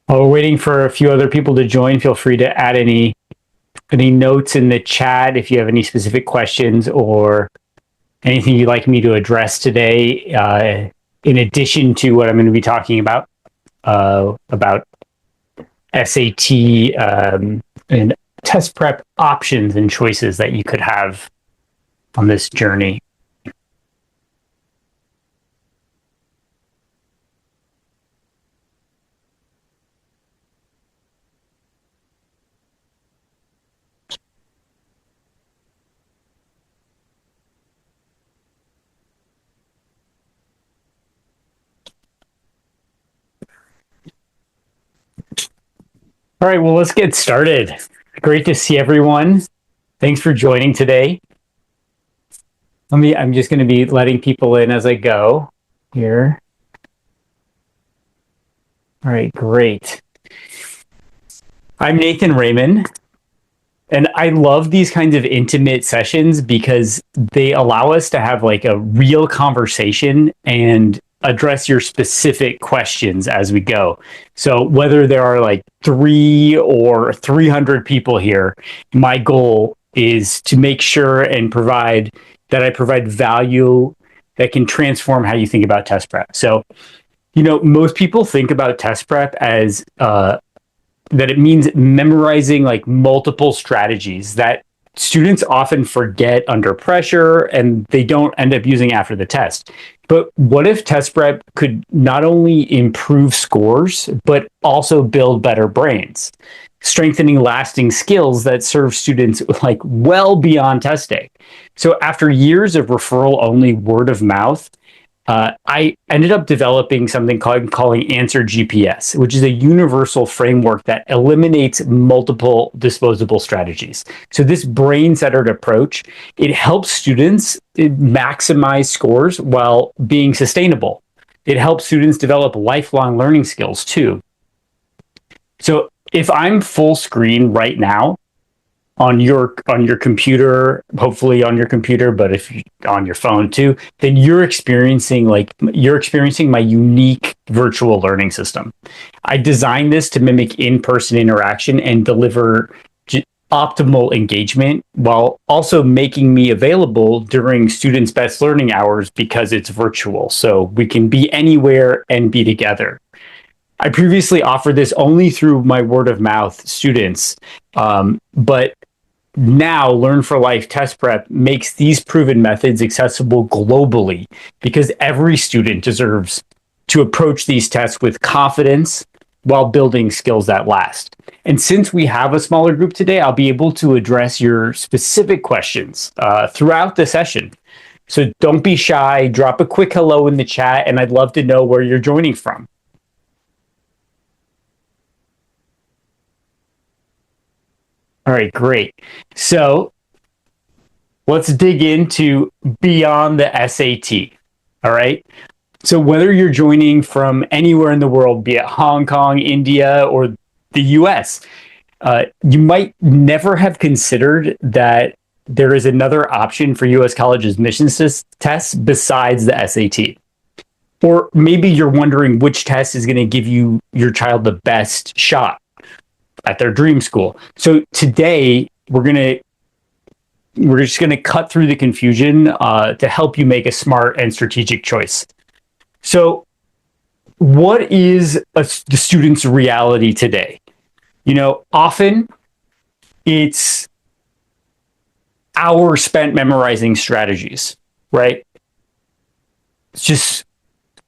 While we're waiting for a few other people to join, feel free to add any notes in the chat if you have any specific questions or anything you'd like me to address today, in addition to what I'm going to be talking about SAT and test prep options and choices that you could have on this journey. All right, well, let's get started. Great to see everyone. Thanks for joining today. I'm just going to be letting people in as I go here. All right, great. I'm Nathan Raymond, and I love these kinds of intimate sessions because they allow us to have like a real conversation and address your specific questions as we go. So whether there are like 3 or 300 people here, my goal is to make sure and provide value that can transform how you think about test prep. So, most people think about test prep as that it means memorizing like multiple strategies that students often forget under pressure and they don't end up using after the test. But what if test prep could not only improve scores, but also build better brains, strengthening lasting skills that serve students like well beyond testing? So after years of referral only word of mouth, I ended up developing something calling Answer GPS, which is a universal framework that eliminates multiple disposable strategies. So this brain-centered approach, it helps students maximize scores while being sustainable. It helps students develop lifelong learning skills too. So if I'm full screen right now, on your computer, hopefully on your computer, but if you on your phone too, then you're experiencing my unique virtual learning system. I designed this to mimic in-person interaction and deliver optimal engagement while also making me available during students' best learning hours because it's virtual. So we can be anywhere and be together. I previously offered this only through my word of mouth students, but now Learn for Life Test Prep makes these proven methods accessible globally because every student deserves to approach these tests with confidence while building skills that last. And since we have a smaller group today, I'll be able to address your specific questions throughout the session. So don't be shy, drop a quick hello in the chat, and I'd love to know where you're joining from. All right, great. So let's dig into beyond the SAT. All right. So whether you're joining from anywhere in the world, be it Hong Kong, India, or the US, you might never have considered that there is another option for US college admissions tests besides the SAT. Or maybe you're wondering which test is going to give your child the best shot at their dream school. So today we're just going to cut through the confusion to help you make a smart and strategic choice. So what is the student's reality today? Often it's hours spent memorizing strategies, right? It's just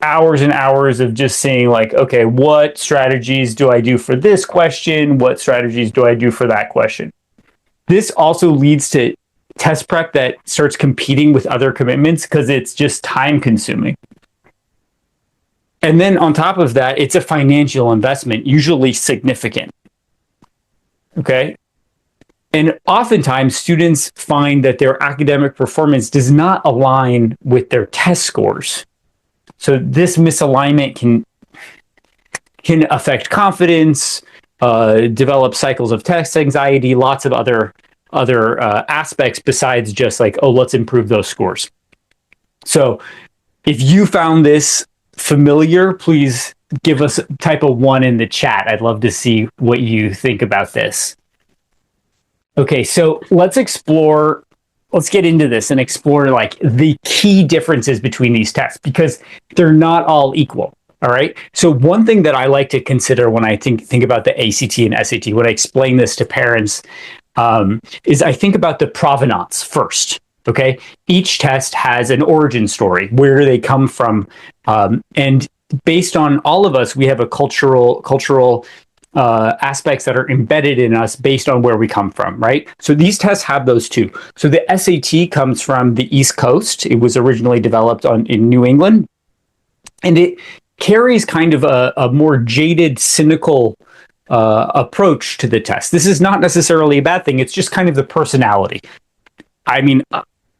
hours and hours of just saying like, okay, what strategies do I do for this question? What strategies do I do for that question? This also leads to test prep that starts competing with other commitments because it's just time consuming. And then on top of that, it's a financial investment, usually significant. Okay. And oftentimes students find that their academic performance does not align with their test scores. So this misalignment can affect confidence, develop cycles of test anxiety, lots of other aspects besides just like, oh, let's improve those scores. So if you found this familiar, please give us type of 1 in the chat. I'd love to see what you think about this. Okay, so let's get into this and explore like the key differences between these tests, because they're not all equal. All right. So one thing that I like to consider when I think about the ACT and SAT, when I explain this to parents, is I think about the provenance first. Okay. Each test has an origin story. Where do they come from? And based on all of us, we have a cultural aspects that are embedded in us based on where we come from, right? So these tests have those too. So the SAT comes from the East Coast. It was originally developed in New England, and it carries kind of a more jaded, cynical approach to the test. This is not necessarily a bad thing. It's just kind of the personality. I mean,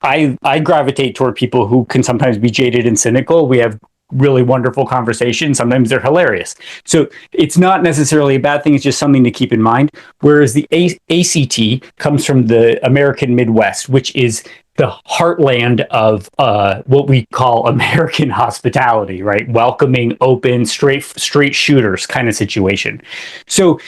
I gravitate toward people who can sometimes be jaded and cynical. We have really wonderful conversations. Sometimes they're hilarious. So it's not necessarily a bad thing. It's just something to keep in mind. Whereas the ACT comes from the American Midwest, which is the heartland of what we call American hospitality, right? Welcoming, open, straight shooters kind of situation. So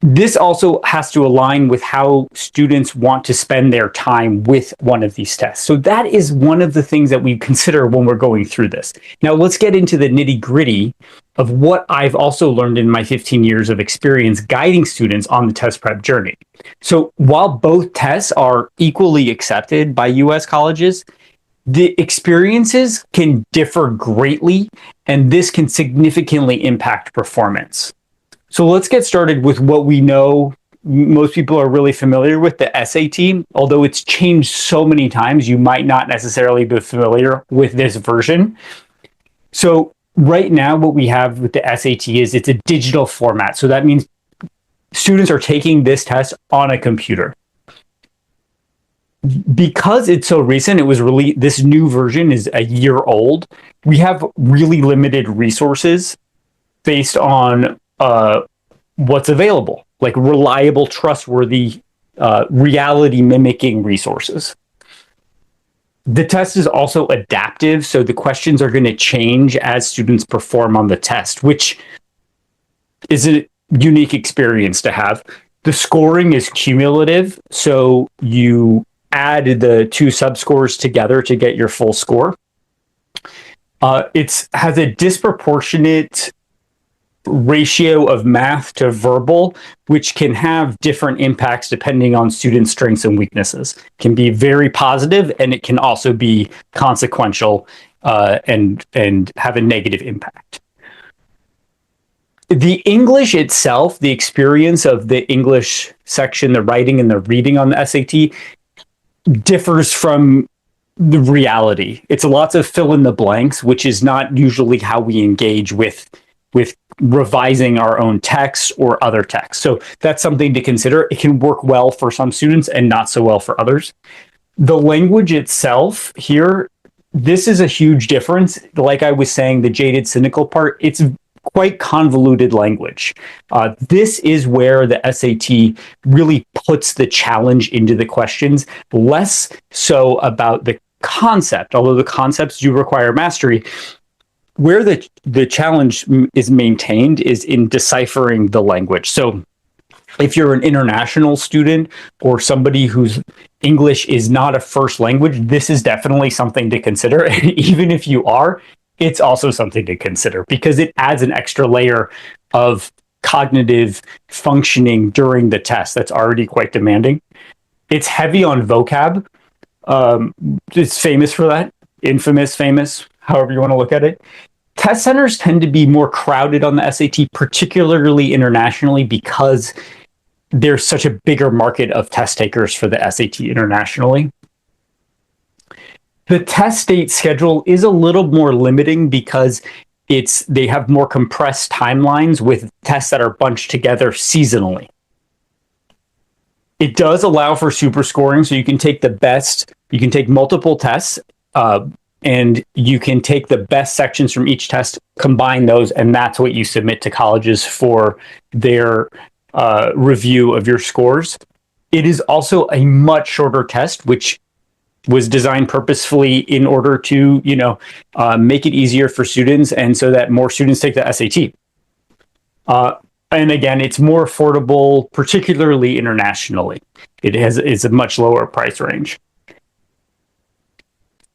this also has to align with how students want to spend their time with one of these tests. So that is one of the things that we consider when we're going through this. Now, let's get into the nitty gritty of what I've also learned in my 15 years of experience guiding students on the test prep journey. So while both tests are equally accepted by US colleges, the experiences can differ greatly, and this can significantly impact performance. So let's get started with what we know most people are really familiar with, the SAT. Although it's changed so many times, you might not necessarily be familiar with this version. So right now, what we have with the SAT is it's a digital format. So that means students are taking this test on a computer. Because it's so recent, it was released, this new version is a year old. We have really limited resources based on what's available, like reliable, trustworthy, reality mimicking resources. The test is also adaptive, so the questions are going to change as students perform on the test, which is a unique experience to have. The scoring is cumulative, so you add the two subscores together to get your full score. It has a disproportionate ratio of math to verbal, which can have different impacts depending on student strengths and weaknesses. It can be very positive, and it can also be consequential and have a negative impact. The English itself, the experience of the English section, the writing and the reading on the SAT, differs from the reality. It's lots of fill in the blanks, which is not usually how we engage with revising our own text or other texts. So that's something to consider. It can work well for some students and not so well for others. The language itself here, this is a huge difference. Like I was saying, the jaded, cynical part, it's quite convoluted language. This is where the SAT really puts the challenge into the questions, less so about the concept, although the concepts do require mastery. Where the challenge is maintained is in deciphering the language. So if you're an international student or somebody whose English is not a first language, this is definitely something to consider. And even if you are, it's also something to consider because it adds an extra layer of cognitive functioning during the test that's already quite demanding. It's heavy on vocab. It's famous for that. Infamous, famous, however you want to look at it. Test centers tend to be more crowded on the SAT, particularly internationally, because there's such a bigger market of test takers for the SAT internationally. The test date schedule is a little more limiting because they have more compressed timelines with tests that are bunched together seasonally. It does allow for super scoring, so you can take multiple tests, and you can take the best sections from each test, combine those, and that's what you submit to colleges for their review of your scores. It is also a much shorter test, which was designed purposefully in order to, make it easier for students, and so that more students take the SAT. And again, it's more affordable, particularly internationally. It's a much lower price range.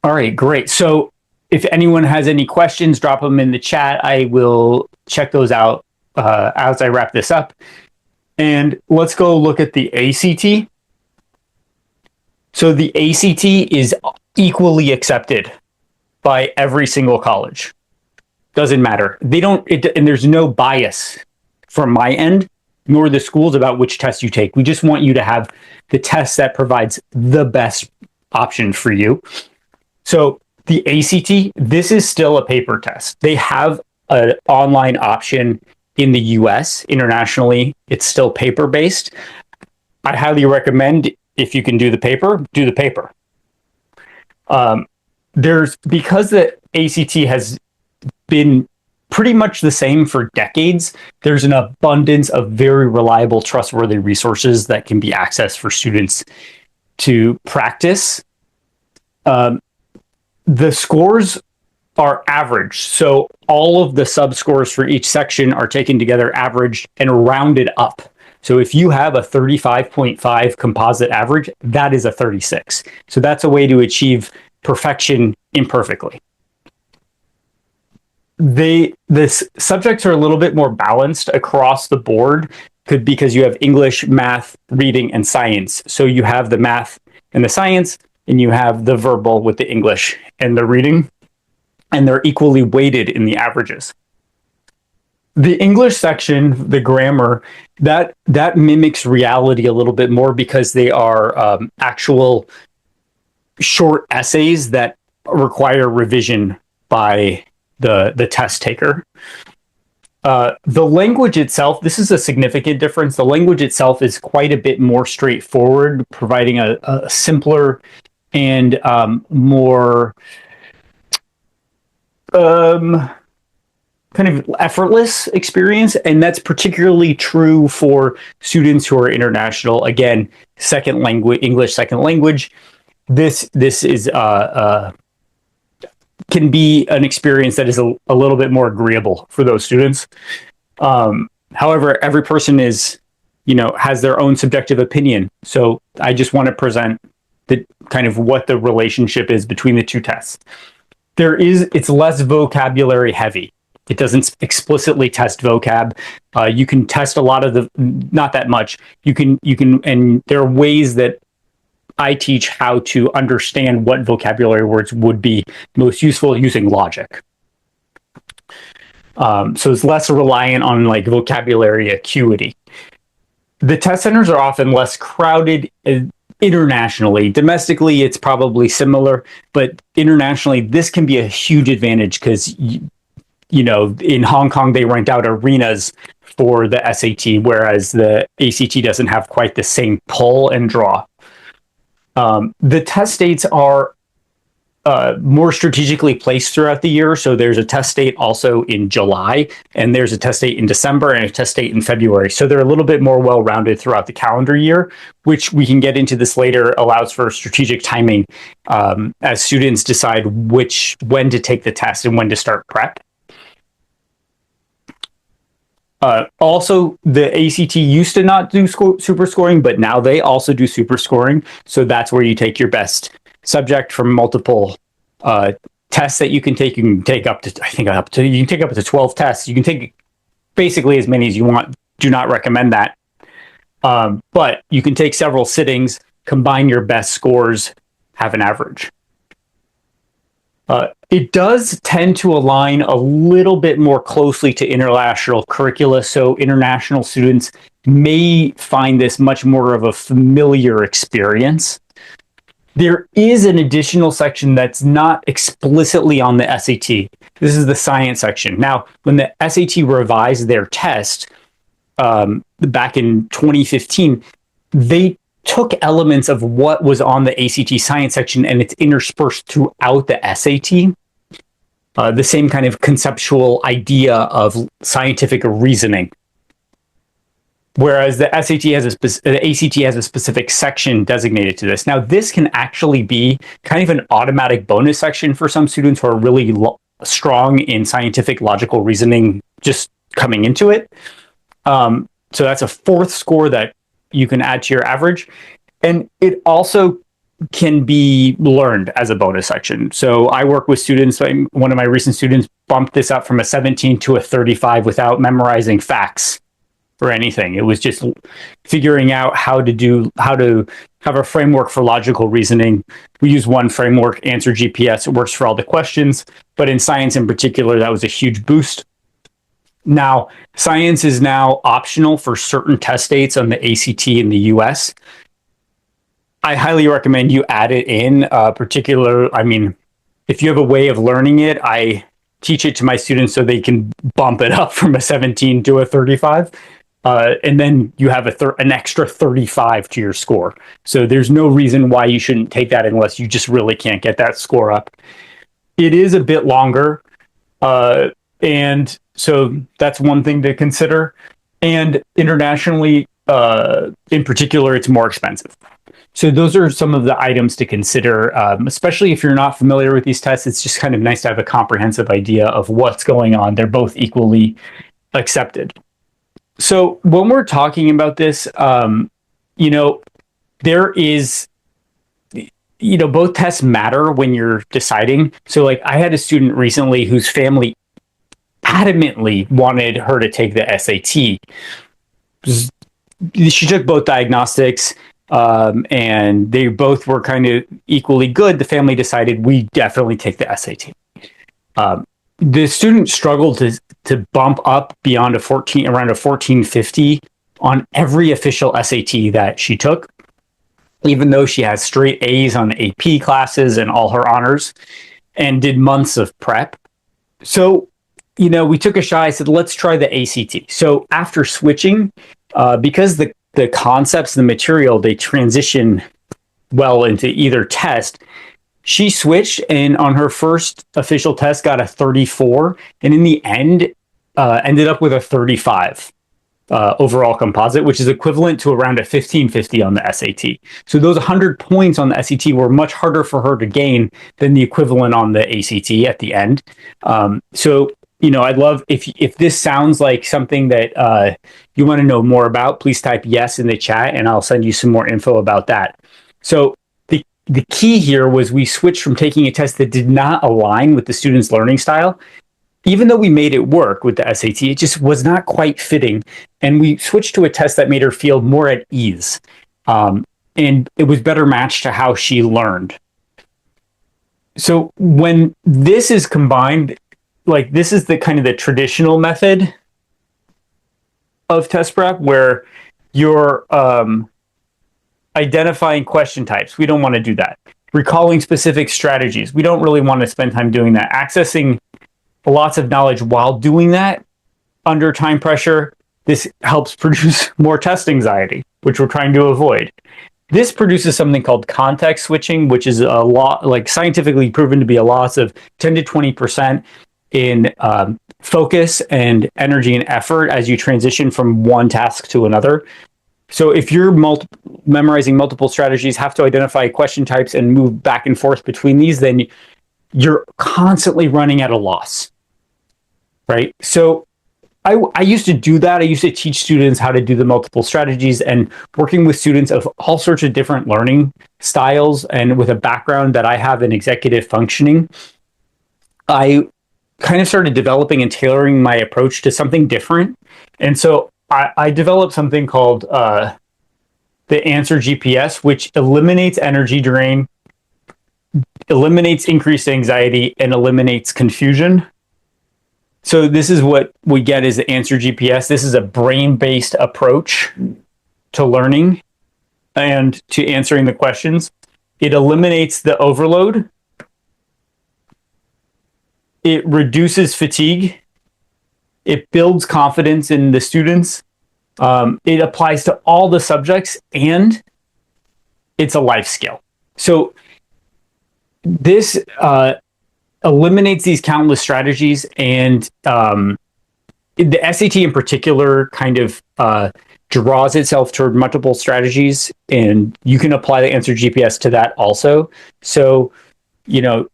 All right, great. So if anyone has any questions, drop them in the chat. I will check those out as I wrap this up. And let's go look at the ACT. So the ACT is equally accepted by every single college. Doesn't matter. And there's no bias from my end, nor the schools, about which test you take. We just want you to have the test that provides the best option for you. So the ACT, this is still a paper test. They have an online option in the US. Internationally, it's still paper-based. I highly recommend, if you can do the paper, do the paper. Because the ACT has been pretty much the same for decades, there's an abundance of very reliable, trustworthy resources that can be accessed for students to practice. The scores are average. So all of the sub-scores for each section are taken together, averaged, and rounded up. So if you have a 35.5 composite average, that is a 36. So that's a way to achieve perfection imperfectly. The subjects are a little bit more balanced across the board because you have English, math, reading, and science. So you have the math and the science, and you have the verbal with the English and the reading, and they're equally weighted in the averages. The English section, the grammar, that mimics reality a little bit more because they are actual short essays that require revision by the test taker. The language itself, this is a significant difference. The language itself is quite a bit more straightforward, providing a simpler and more kind of effortless experience, and that's particularly true for students who are international. Again, second language, English second language. This is can be an experience that is a little bit more agreeable for those students. However, every person has their own subjective opinion. So I just want to present the kind of what the relationship is between the two tests. It's less vocabulary heavy. It doesn't explicitly test vocab. You can test a lot of not that much. You can, and there are ways that I teach how to understand what vocabulary words would be most useful using logic. So it's less reliant on vocabulary acuity. The test centers are often less crowded internationally. Domestically, it's probably similar, but internationally, this can be a huge advantage because in Hong Kong, they rent out arenas for the SAT, whereas the ACT doesn't have quite the same pull and draw. The test dates are more strategically placed throughout the year. So there's a test date also in July, and there's a test date in December and a test date in February. So they're a little bit more well-rounded throughout the calendar year, which we can get into this later, allows for strategic timing as students decide when to take the test and when to start prep. Also, the ACT used to not do super scoring, but now they also do super scoring. So that's where you take your best subject from multiple tests that you can take. You can take up to 12 tests. You can take basically as many as you want. Do not recommend that. But you can take several sittings, combine your best scores, have an average. It does tend to align a little bit more closely to international curricula, so international students may find this much more of a familiar experience. There is an additional section that's not explicitly on the SAT. This is the science section. Now, when the SAT revised their test back in 2015, they took elements of what was on the ACT science section and it's interspersed throughout the SAT. The same kind of conceptual idea of scientific reasoning. whereas the ACT has a specific section designated to this. Now, this can actually be kind of an automatic bonus section for some students who are really strong in scientific logical reasoning just coming into it. So that's a fourth score that you can add to your average. And it also can be learned as a bonus section. So I work with students. One of my recent students bumped this up from a 17 to a 35 without memorizing facts or anything. It was just figuring out how to have a framework for logical reasoning. We use one framework, Answer GPS. It works for all the questions, but in science in particular, that was a huge boost. Now, science is now optional for certain test dates on the ACT in the US. I highly recommend you add it in. If you have a way of learning it, I teach it to my students so they can bump it up from a 17 to a 35. And then you have an extra 35 to your score. So there's no reason why you shouldn't take that unless you just really can't get that score up. It is a bit longer. And so that's one thing to consider. And internationally, in particular, it's more expensive. So those are some of the items to consider, especially if you're not familiar with these tests. It's just kind of nice to have a comprehensive idea of what's going on. They're both equally accepted. So when we're talking about this, there is, both tests matter when you're deciding. So like I had a student recently whose family adamantly wanted her to take the SAT. She took both diagnostics, and they both were kind of equally good. The family decided we definitely take the SAT. The student struggled to bump up beyond around a 1450 on every official SAT that she took, even though she has straight A's on AP classes and all her honors, and did months of prep. So, we took a shot. I said, let's try the ACT. So after switching, because the concepts, the material, they transition well into either test, she switched and on her first official test got a 34, and in the end ended up with a 35 overall composite, which is equivalent to around a 1550 on the SAT. So those 100 points on the SAT were much harder for her to gain than the equivalent on the ACT at the end. I'd love if this sounds like something that you want to know more about, please type yes in the chat and I'll send you some more info about that. So the key here was we switched from taking a test that did not align with the student's learning style. Even though we made it work with the SAT, it just was not quite fitting. And we switched to a test that made her feel more at ease. And it was better matched to how she learned. So when this is combined, like this is the kind of the traditional method of test prep where you're identifying question types. We don't want to do that. Recalling specific strategies. We don't really want to spend time doing that. Accessing lots of knowledge while doing that under time pressure. This helps produce more test anxiety, which we're trying to avoid. This produces something called context switching, which is a lot like scientifically proven to be a loss of 10 to 20% in focus and energy and effort as you transition from one task to another. So if you're memorizing multiple strategies, have to identify question types and move back and forth between these, then you're constantly running at a loss, right? So I used to do that. I used to teach students how to do the multiple strategies, and working with students of all sorts of different learning styles and with a background that I have in executive functioning, I kind of started developing and tailoring my approach to something different. And so I developed something called the Answer GPS, which eliminates energy drain, eliminates increased anxiety, and eliminates confusion. So this is what we get is the Answer GPS. This is a brain-based approach to learning and to answering the questions. It eliminates the overload. It reduces fatigue. It builds confidence in the students. It applies to all the subjects, and it's a life skill. So this eliminates these countless strategies, and the SAT in particular kind of draws itself toward multiple strategies, and you can apply the Answer GPS to that also. So, you know,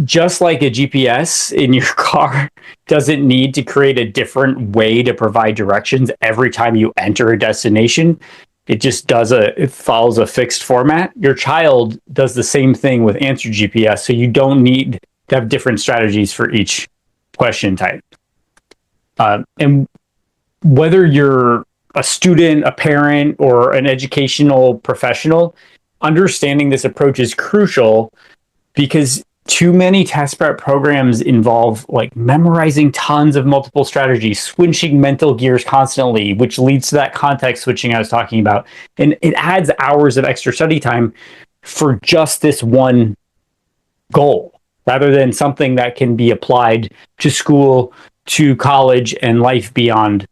just like a GPS in your car doesn't need to create a different way to provide directions every time you enter a destination, it follows a fixed format. Your child does the same thing with Answer GPS, so you don't need to have different strategies for each question type. And whether you're a student, a parent, or an educational professional, understanding this approach is crucial, because too many test prep programs involve like memorizing tons of multiple strategies, switching mental gears constantly, which leads to that context switching I was talking about. And it adds hours of extra study time for just this one goal, rather than something that can be applied to school, to college, and life beyond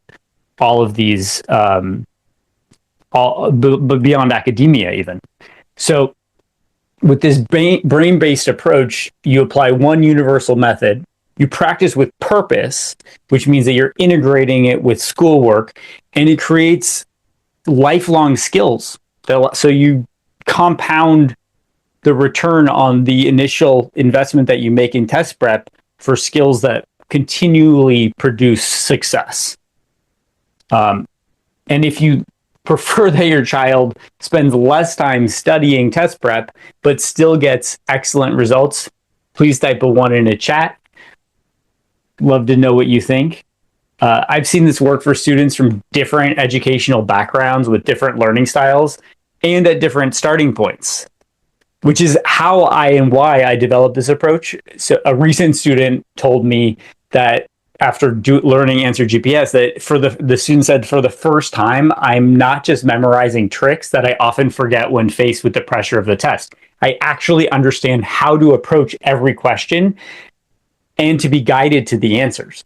all of these, but beyond academia even. So with this brain-based approach, you apply one universal method, you practice with purpose, which means that you're integrating it with schoolwork, and it creates lifelong skills. So you compound the return on the initial investment that you make in test prep for skills that continually produce success. And if you prefer that your child spends less time studying test prep but still gets excellent results, please type a 1 in a chat. Love to know what you think. I've seen this work for students from different educational backgrounds with different learning styles and at different starting points, which is how and why I developed this approach. So a recent student told me that after learning Answer GPS, that for the student said, for the first time, I'm not just memorizing tricks that I often forget when faced with the pressure of the test. I actually understand how to approach every question and to be guided to the answers.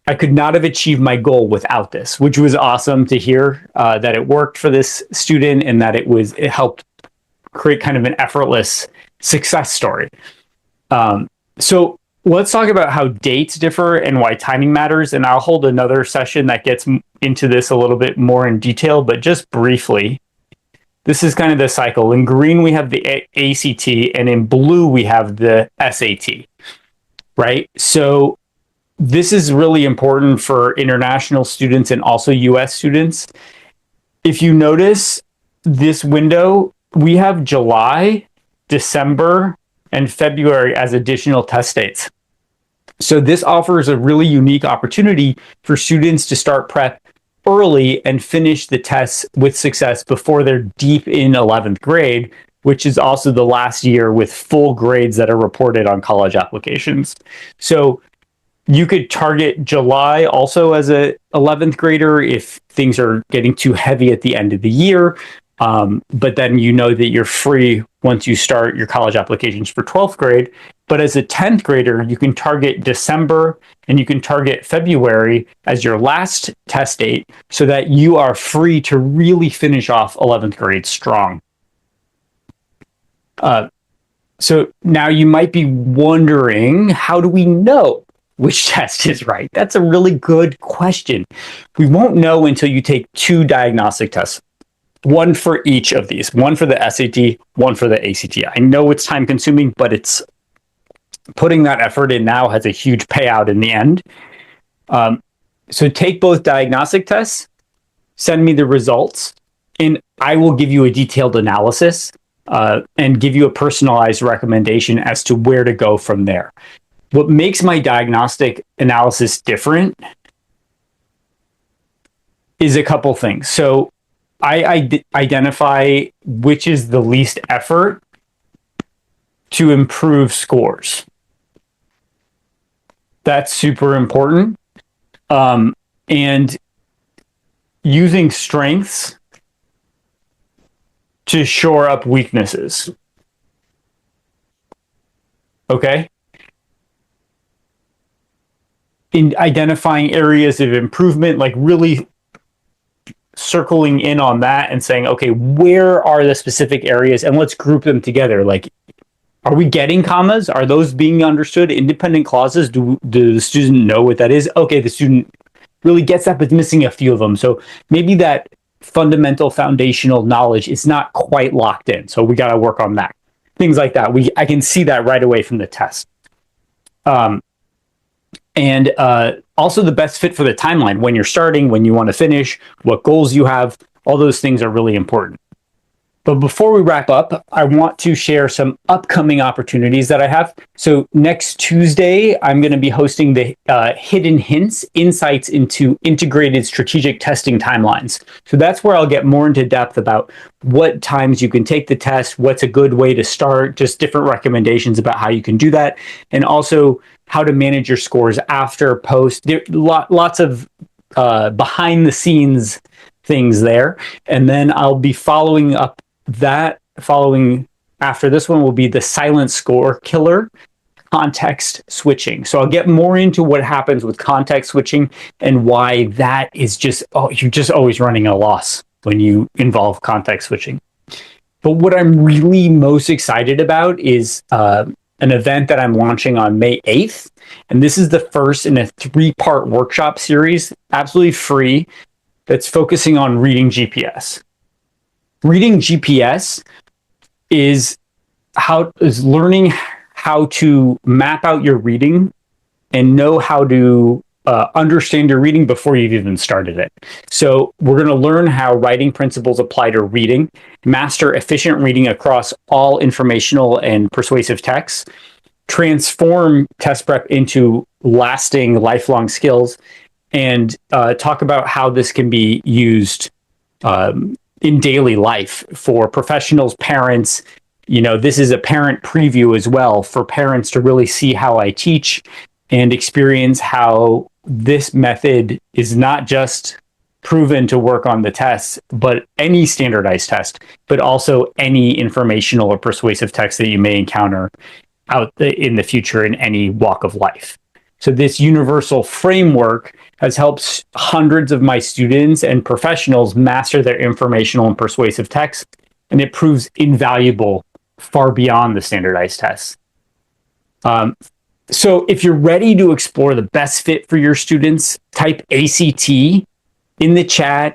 I could not have achieved my goal without this, which was awesome to hear that it worked for this student, and that it helped create kind of an effortless success story. So let's talk about how dates differ and why timing matters. And I'll hold another session that gets into this a little bit more in detail, but just briefly, this is kind of the cycle. In green, we have the ACT, and in blue, we have the SAT, right? So this is really important for international students and also US students. If you notice this window, we have July, December, and February as additional test dates. So this offers a really unique opportunity for students to start prep early and finish the tests with success before they're deep in 11th grade, which is also the last year with full grades that are reported on college applications. So you could target July also as a 11th grader if things are getting too heavy at the end of the year. But then you know that you're free once you start your college applications for 12th grade. But as a 10th grader, you can target December and you can target February as your last test date, so that you are free to really finish off 11th grade strong. So now you might be wondering, how do we know which test is right? That's a really good question. We won't know until you take 2 diagnostic tests. One for each of these, one for the SAT, one for the ACT. I know it's time consuming, but it's putting that effort in now has a huge payout in the end. So take both diagnostic tests, send me the results, and I will give you a detailed analysis and give you a personalized recommendation as to where to go from there. What makes my diagnostic analysis different is a couple things. So I identify which is the least effort to improve scores. That's super important. And using strengths to shore up weaknesses. Okay? In identifying areas of improvement, like really circling in on that and saying, okay, where are the specific areas, and let's group them together. Like, are we getting commas? Are those being understood? Independent clauses, do the student know what that is? Okay, the student really gets that, but missing a few of them. So maybe that fundamental foundational knowledge is not quite locked in. So we got to work on that. Things like that. I can see that right away from the test. And also the best fit for the timeline, when you're starting, when you want to finish, what goals you have, all those things are really important. But before we wrap up, I want to share some upcoming opportunities that I have. So next Tuesday, I'm going to be hosting the Hidden Hints, Insights into Integrated Strategic Testing Timelines. So that's where I'll get more into depth about what times you can take the test, what's a good way to start, just different recommendations about how you can do that, and also how to manage your scores after, post. There lots of behind the scenes things there. And then I'll be following after this one will be the silent score killer, context switching. So I'll get more into what happens with context switching and why that is you're just always running a loss when you involve context switching. But what I'm really most excited about is an event that I'm launching on May 8th. And this is the first in a 3-part workshop series, absolutely free, that's focusing on reading GPS. Reading GPS is learning how to map out your reading and know how to understand your reading before you've even started it. So we're going to learn how writing principles apply to reading, master efficient reading across all informational and persuasive texts, transform test prep into lasting, lifelong skills, and talk about how this can be used in daily life for professionals, parents. This is a parent preview as well for parents to really see how I teach and experience how this method is not just proven to work on the tests, but any standardized test, but also any informational or persuasive text that you may encounter in the future in any walk of life. So this universal framework has helped hundreds of my students and professionals master their informational and persuasive text, and it proves invaluable far beyond the standardized tests. So if you're ready to explore the best fit for your students, type ACT in the chat